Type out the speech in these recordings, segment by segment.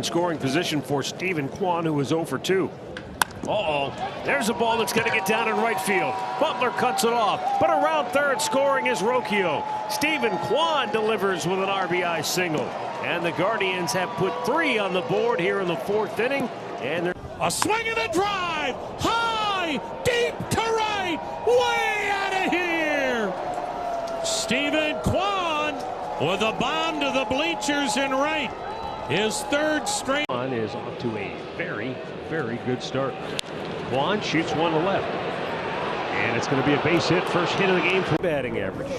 in scoring position for Stephen Kwan, who was 0 for 2. There's a ball that's going to get down in right field. Butler cuts it off, but around third scoring is Rocchio. Stephen Kwan delivers with an RBI single. And the Guardians have put 3 on the board here in the 4th inning. And a swing and a drive, high, deep to right, way out of here. Stephen Kwan with a bomb to the bleachers in right. His 3rd straight. Kwan is off to a very, very good start. Kwan shoots one to left. And it's going to be a base hit, first hit of the game for batting average.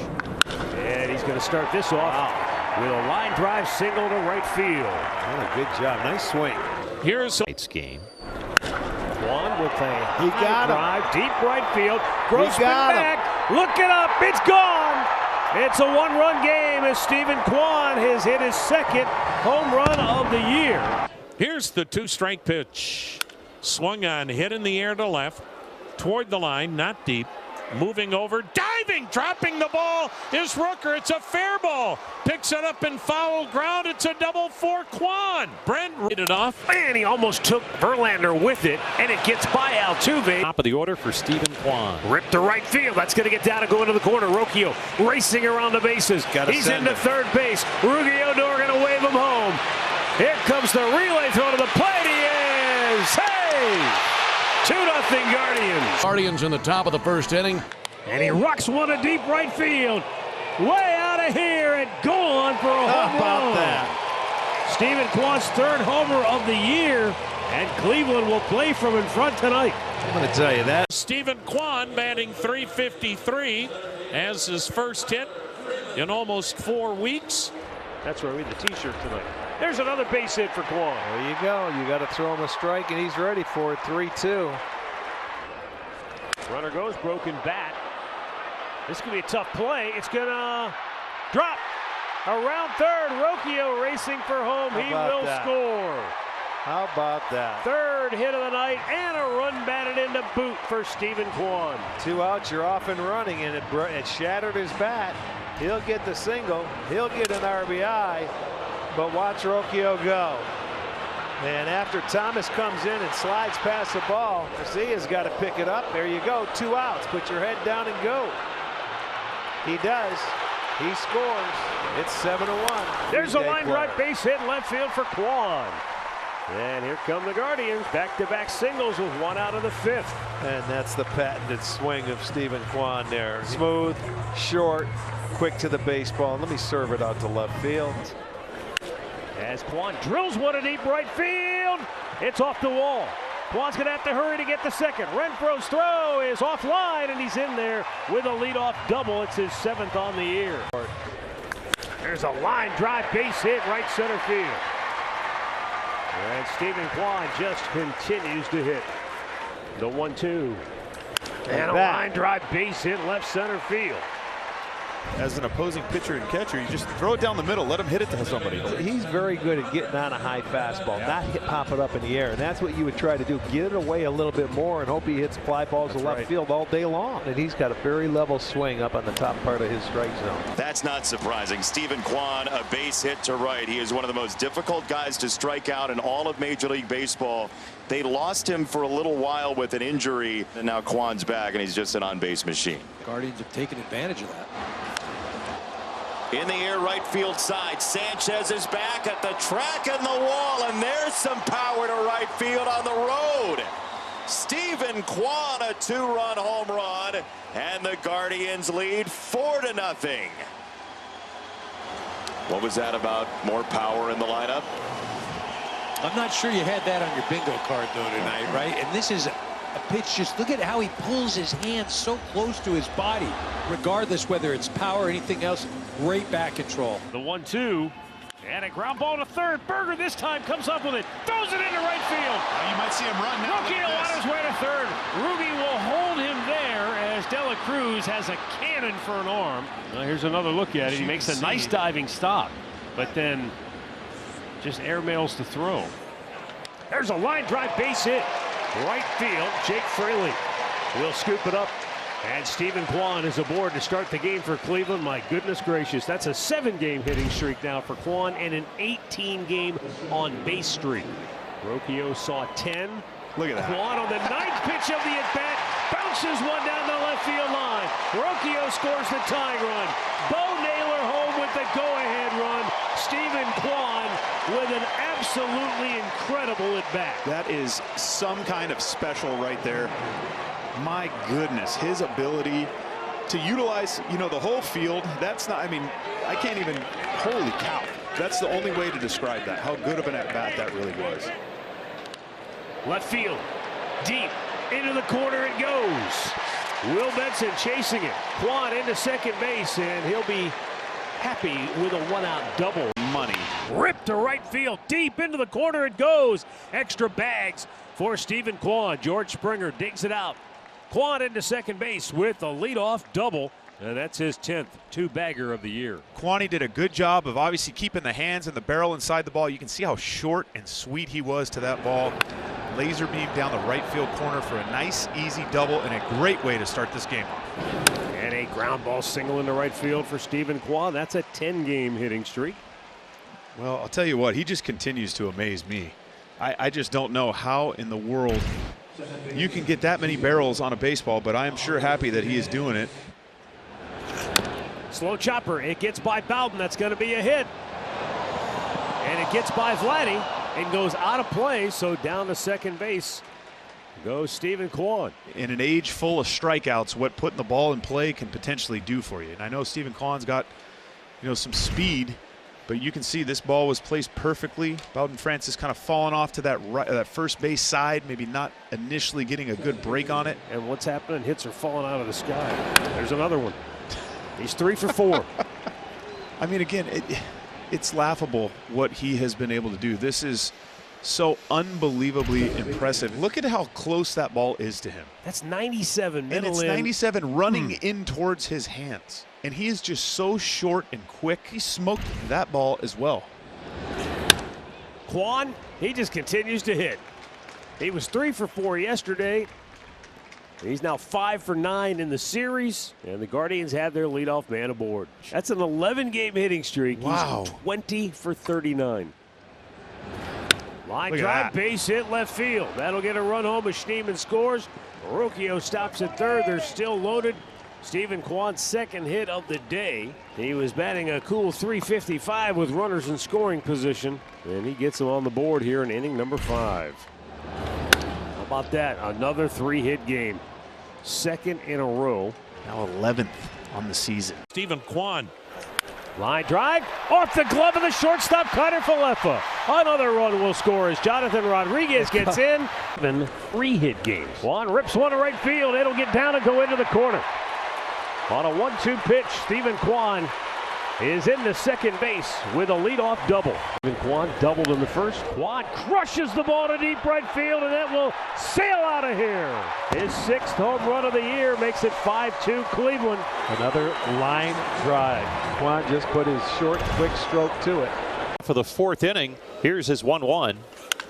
And he's going to start this off with a line drive single to right field. What a good job. Nice swing. Here's a game. Kwan with a high drive, deep right field. Grossman back. Look it up. It's gone. It's a 1-run game as Stephen Kwan has hit his 2nd home run of the year. Here's the 2-strike pitch. Swung on, hit in the air to left, toward the line, not deep. Moving over, diving, dropping the ball is Rooker. It's a fair ball. Picks it up in foul ground. It's a double for Kwan. Brent read it off. And he almost took Verlander with it, and it gets by Altuve. Top of the order for Stephen Kwan. Ripped to right field. That's going to get down and go into the corner. Rocchio racing around the bases. He's into third base. Ruggiero going to wave him home. Here comes the relay throw to the plate. He is saved. 2-0 Guardians. Guardians in the top of the 1st inning. And he rocks one to deep right field. Way out of here and gone for a home run. How about that? Stephen Kwan's 3rd homer of the year. And Cleveland will play from in front tonight. I'm going to tell you that. Stephen Kwan batting .353 as his 1st hit in almost 4 weeks. That's where we need the t-shirt tonight. There's another base hit for Kwan. There you go. You got to throw him a strike, and he's ready for it. 3-2. Runner goes, broken bat. This could be a tough play. It's going to drop. Around third, Rocchio racing for home. He will score. How about that? 3rd hit of the night and a run batted into boot for Stephen Kwan. 2 outs, you're off and running, and it shattered his bat. He'll get the single. He'll get an RBI. But watch Rocchio go. And after Thomas comes in and slides past the ball, Garcia's got to pick it up. There you go. 2 outs. Put your head down and go. He does. He scores. It's 7-1. There's a line drive base hit in left field for Kwan. And here come the Guardians. Back-to-back singles with 1 out of the 5th. And that's the patented swing of Stephen Kwan there. Smooth, short, quick to the baseball. Let me serve it out to left field. As Kwan drills one to deep right field, it's off the wall. Kwan's going to have to hurry to get the 2nd. Renfro's throw is offline, and he's in there with a leadoff double. It's his 7th on the year. There's a line drive base hit right center field. And Stephen Kwan just continues to hit. The 1-2. And a line drive base hit left center field. As an opposing pitcher and catcher, you just throw it down the middle, let him hit it to somebody. He's very good at getting on a high fastball, not pop it up in the air. And that's what you would try to do. Get it away a little bit more and hope he hits fly balls to left field all day long. And he's got a very level swing up on the top part of his strike zone. That's not surprising. Stephen Kwan, a base hit to right. He is one of the most difficult guys to strike out in all of Major League Baseball. They lost him for a little while with an injury, and now Kwan's back, and he's just an on-base machine. Guardians have taken advantage of that. In the air right field side, Sanchez is back at the track and the wall, and there's some power to right field on the road. Stephen Kwan, a 2-run home run, and the Guardians lead 4-0. What was that about? More power in the lineup? I'm not sure you had that on your bingo card, though, tonight, right? And this is a pitch. Just look at how he pulls his hands so close to his body, regardless whether it's power or anything else. Great back control. The 1-2. And a ground ball to third. Berger this time comes up with it. Throws it into right field. You might see him run now. Rocchio on his way to third. Ruby will hold him there as Dela Cruz has a cannon for an arm. Well, here's another look at it. He makes a nice diving stop, but then just airmails the throw. There's a line drive base hit. Right field. Jake Fraley will scoop it up And Stephen Kwan is aboard to start the game for Cleveland. My goodness gracious, that's a 7-game hitting streak now for Kwan and an 18-game on-base streak. Rocchio saw 10. Look at that. Kwan on the 9th pitch of the at-bat, bounces one down the left field line. Rocchio scores the tying run. Bo Naylor home with the go-ahead run. Stephen Kwan with an absolutely incredible at-bat. That is some kind of special right there. My goodness, his ability to utilize, the whole field. That's not, I can't even, holy cow. That's the only way to describe that, how good of an at-bat that really was. Left field, deep, into the corner it goes. Will Benson chasing it. Kwan into second base, and he'll be happy with a one-out double. Money. Ripped to right field, deep into the corner it goes. Extra bags for Stephen Kwan. George Springer digs it out. Kwan into second base with a leadoff double, and that's his 10th two-bagger of the year. Kwani did a good job of obviously keeping the hands and the barrel inside the ball. You can see how short and sweet he was to that ball. Laser beam down the right field corner for a nice, easy double, and a great way to start this game off. And a ground ball single into right field for Stephen Kwan. That's a 10-game hitting streak. Well, I'll tell you what, he just continues to amaze me. I just don't know how in the world you can get that many barrels on a baseball, but I am sure happy that he is doing it. Slow chopper. It gets by Bowden. That's going to be a hit. And it gets by Vladdy and goes out of play. So down to second base goes Stephen Kwan. In an age full of strikeouts, what putting the ball in play can potentially do for you. And I know Stephen Kwan's got, some speed, but you can see this ball was placed perfectly. Bowden Francis kind of falling off to that first base side, maybe not initially getting a good break on it. And what's happening? Hits are falling out of the sky. There's another one. He's 3 for 4. Again, it's laughable what he has been able to do. This is so unbelievably impressive. Look at how close that ball is to him. That's 97 middle and it's in. 97 running in towards his hands. And he is just so short and quick. He smoked that ball as well. Kwan, he just continues to hit. He was 3 for 4 yesterday. He's now 5 for 9 in the series, and the Guardians have their leadoff man aboard. That's an 11-game hitting streak. Wow. He's 20 for 39. Line drive, base hit left field. That'll get a run home as Schneemann scores. Rocchio stops at third. They're still loaded. Stephen Kwan's second hit of the day. He was batting a cool .355 with runners in scoring position, and he gets them on the board here in inning number 5. How about that? Another 3-hit game. Second in a row. Now 11th on the season. Stephen Kwan. Line drive off the glove of the shortstop, Kiner Falefa. Another run will score as Jonathan Rodriguez gets in. 3-hit games. Kwan rips one to right field. It'll get down and go into the corner. On a 1-2 pitch, Stephen Kwan is into second base with a leadoff double. Stephen Kwan doubled in the first. Kwan crushes the ball to deep right field, and that will sail out of here. His 6th home run of the year makes it 5-2 Cleveland. Another line drive. Kwan just put his short, quick stroke to it. For the 4th inning, here's his 1-1.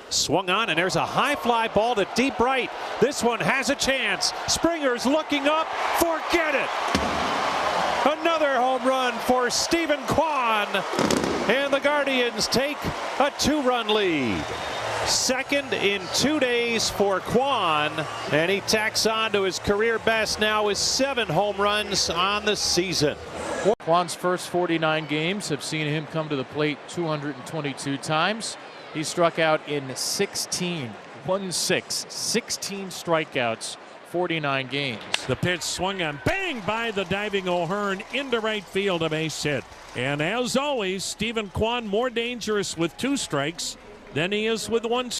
Swung on, and there's a high fly ball to deep right. This one has a chance. Springer's looking up. Forget it. Another home run for Stephen Kwan. And the Guardians take a 2-run lead. Second in 2 days for Kwan. And he tacks on to his career best now with 7 home runs on the season. Kwan's first 49 games have seen him come to the plate 222 times. He struck out in 16 strikeouts, 49 games. The pitch swung on, bang by the diving O'Hearn into right field, a base hit. And as always, Stephen Kwan more dangerous with 2 strikes than he is with 1.